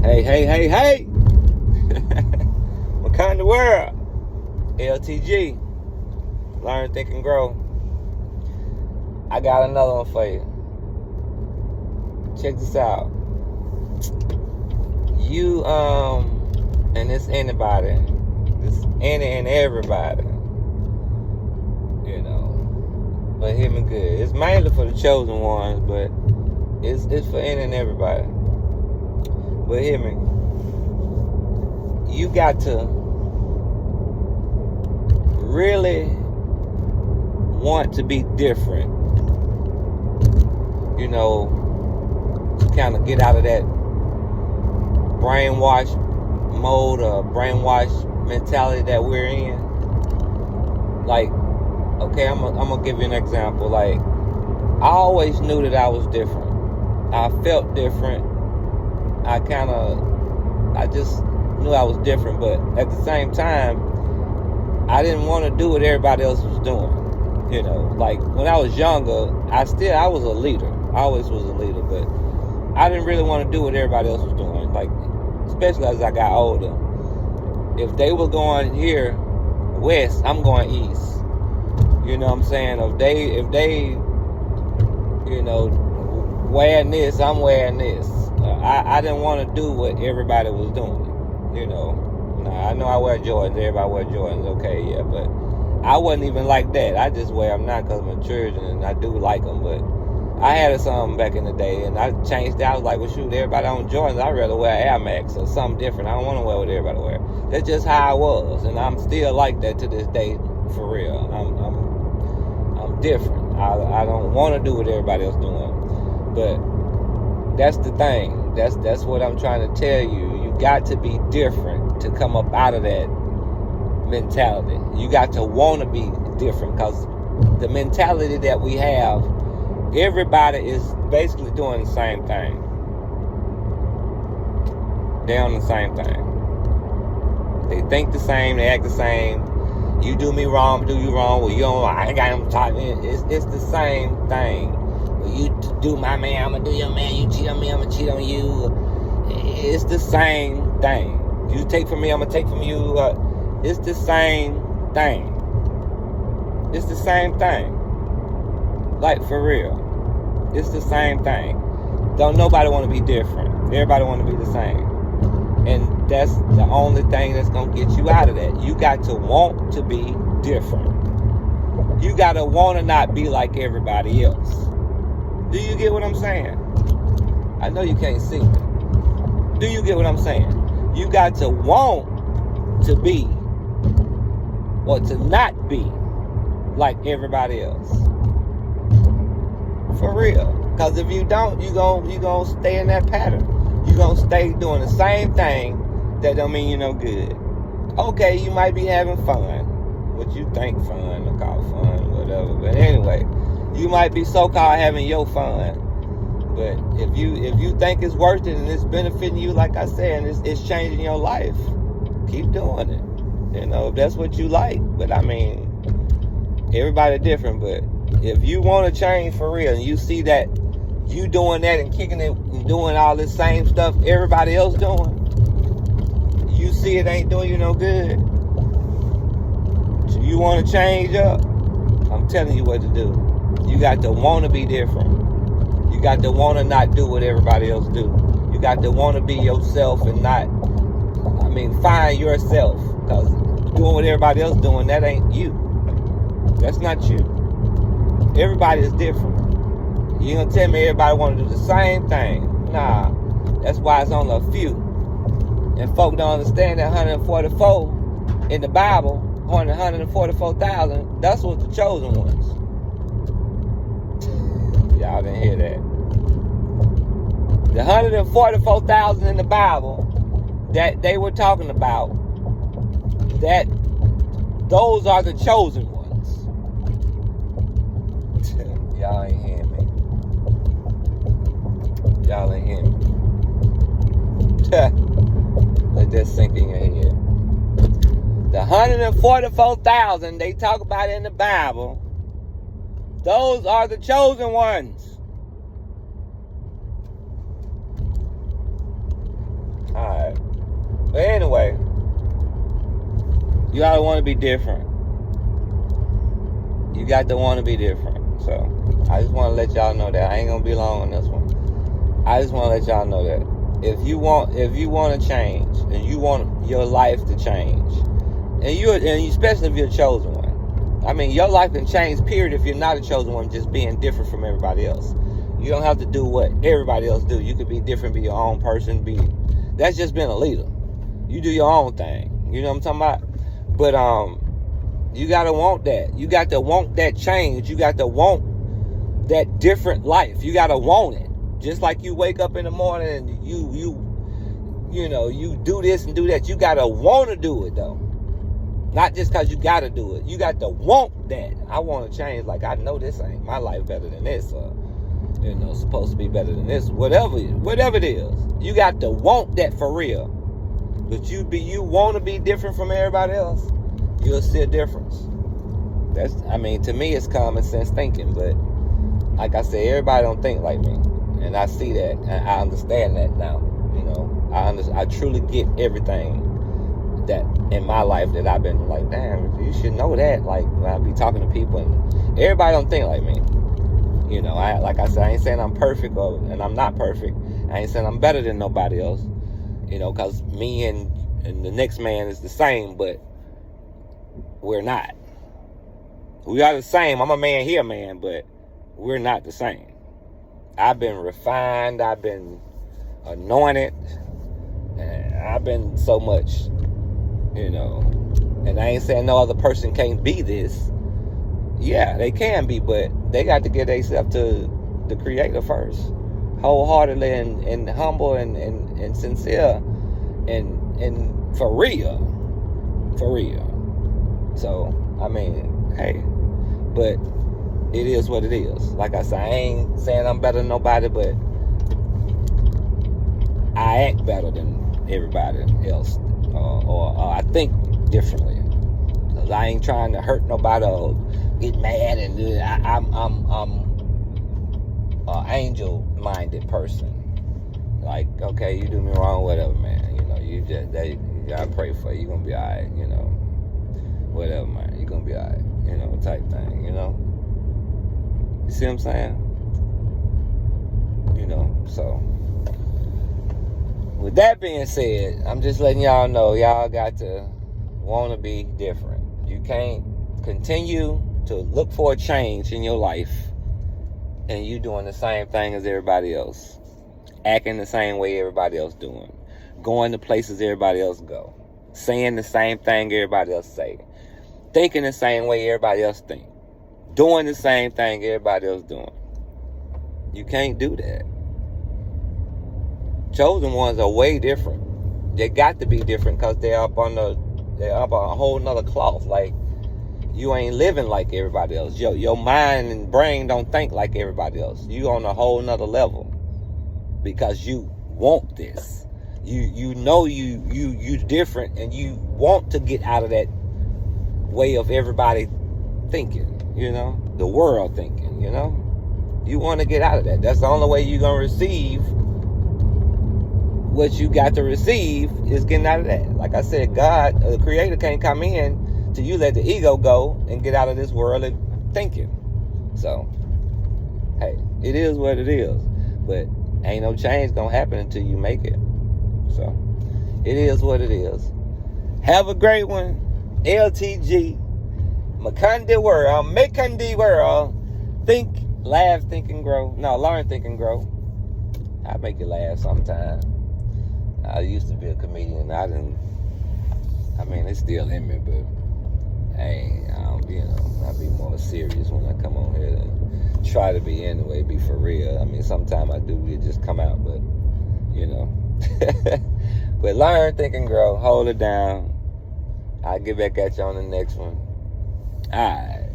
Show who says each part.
Speaker 1: Hey. What kind of world? LTG. Learn, think, and grow. I got another one for you. Check this out. You, and it's anybody. It's any and everybody. You know. But hear me good. It's mainly for the chosen ones, but it's for any and everybody. But hear me. You got to really want to be different. You know, to kind of get out of that brainwash mode or brainwash mentality that we're in. Like, okay, I'm gonna give you an example. Like, I always knew that I was different. I felt different. I just knew I was different, but at the same time, I didn't want to do what everybody else was doing. You know, like when I was younger, I was a leader. I always was a leader, but I didn't really want to do what everybody else was doing. Like, especially as I got older. If they were going here west, I'm going east. You know what I'm saying? If they, you know, wearing this, I'm wearing this. I didn't want to do what everybody was doing. You know, I know I wear Jordans. Everybody wear Jordans. Okay, yeah, but I wasn't even like that. I just wear them now because I'm a children and I do like them. But I had some back in the day, and I changed that. I was like, well, shoot, everybody on Jordans. I'd rather wear Air Max or something different. I don't want to wear what everybody wear. That's just how I was, and I'm still like that to this day, for real. I'm different. I don't want to do what everybody else doing, but that's the thing. That's what I'm trying to tell you. You got to be different to come up out of that mentality. You got to want to be different, because the mentality that we have, everybody is basically doing the same thing. They're on the same thing. They think the same. They act the same. You do me wrong, do you wrong. Well, you don't. I ain't got them talking. It's the same thing. You do my man, I'm going to do your man. You cheat on me, I'm going to cheat on you. It's the same thing. You take from me, I'm going to take from you. It's the same thing. It's the same thing. Like, for real. It's the same thing. Don't nobody want to be different. Everybody want to be the same. And that's the only thing that's going to get you out of that. You got to want to be different. You got to want to not be like everybody else. Do you get what I'm saying? I know you can't see me. Do you get what I'm saying? You got to want to be or to not be like everybody else. For real. Because if you don't, you're gonna stay in that pattern. You're going to stay doing the same thing. That don't mean you're no good. Okay, you might be having fun. What you think fun, or call fun, whatever. But anyway, you might be so-called having your fun. But if you think it's worth it and it's benefiting you, like I said, and it's changing your life, keep doing it. You know, if that's what you like. But I mean, everybody different. But if you want to change for real, and you see that you doing that and kicking it and doing all this same stuff everybody else doing, you see it ain't doing you no good. So you want to change up, I'm telling you what to do. You got to want to be different. You got to want to not do what everybody else do. You got to want to be yourself and not, find yourself. Because doing what everybody else doing, that ain't you. That's not you. Everybody is different. You gonna tell me everybody want to do the same thing? Nah. That's why it's only a few. And folk don't understand that 144 in the Bible, 144,000, that's what the chosen ones. Y'all didn't hear that. The 144,000 in the Bible that they were talking about, that those are the chosen ones. Y'all ain't hearing me. Y'all ain't hearing me. Let that sink in your head. The 144,000 they talk about in the Bible, those are the chosen ones. I You gotta want to be different. You got to want to be different. So I just want to let y'all know that I ain't gonna be long on this one. I just want to let y'all know that if you want to change and you want your life to change, and especially if you're a chosen one. I mean, your life can change. Period. If you're not a chosen one, just being different from everybody else. You don't have to do what everybody else do. You could be different, be your own person. That's just being a leader. You do your own thing. You know what I'm talking about? But you gotta want that. You got to want that change. You got to want that different life. You gotta want it. Just like you wake up in the morning and you do this and do that. You gotta want to do it though. Not just because you gotta do it. You got to want that. I want to change. Like, I know this ain't my life better than this, or supposed to be better than this. Whatever it is, you got to want that for real. But you want to be different from everybody else, you'll see a difference. To me, it's common sense thinking. But like I said, everybody don't think like me, and I see that, and I understand that now. I truly get everything that in my life that I've been like, damn, you should know that. Like, when I be talking to people, and everybody don't think like me. Like I said, I ain't saying I'm perfect, and I'm not perfect. I ain't saying I'm better than nobody else. Because me and the next man is the same, but we're not. We are the same. I'm a man, he a man, but we're not the same. I've been refined. I've been anointed. And I've been so much, and I ain't saying no other person can't be this. Yeah, they can be, but they got to get themselves to the Creator first, wholeheartedly and humble and sincere and for real. So hey, but it is what it is. Like I said, I ain't saying I'm better than nobody, but I act better than everybody else, or I think differently. Cause I ain't trying to hurt nobody or get mad, and I'm an angel-minded person. Like, okay, you do me wrong, whatever, man. You gotta pray for you. You gonna be all right. Whatever, man. You gonna be all right. Type thing. You see what I'm saying? So. With that being said, I'm just letting y'all know, y'all got to want to be different. You can't continue to look for a change in your life and you doing the same thing as everybody else, acting the same way everybody else doing, going to places everybody else go, saying the same thing everybody else say, thinking the same way everybody else think, doing the same thing everybody else doing. You can't do that. Chosen ones are way different. They got to be different because they're up on a whole nother cloth. Like, you ain't living like everybody else. Your mind and brain don't think like everybody else. You on a whole nother level because you want this. You different, and you want to get out of that way of everybody thinking. The world thinking. You want to get out of that. That's the only way you're gonna receive. What you got to receive is getting out of that. Like I said, God, the Creator, can't come in till you let the ego go and get out of this world of thinking. So, hey, it is what it is. But ain't no change gonna happen until you make it. So, it is what it is. Have a great one. LTG. Makandi world. Makandi world. Think, laugh, think, and grow. No, learn, think, and grow. I make you laugh sometime. I used to be a comedian. It's still in me, but I be more serious when I come on here and try to be anyway, be for real. Sometimes I do, it just come out, but, but learn, think, and grow. Hold it down. I'll get back at you on the next one. All right.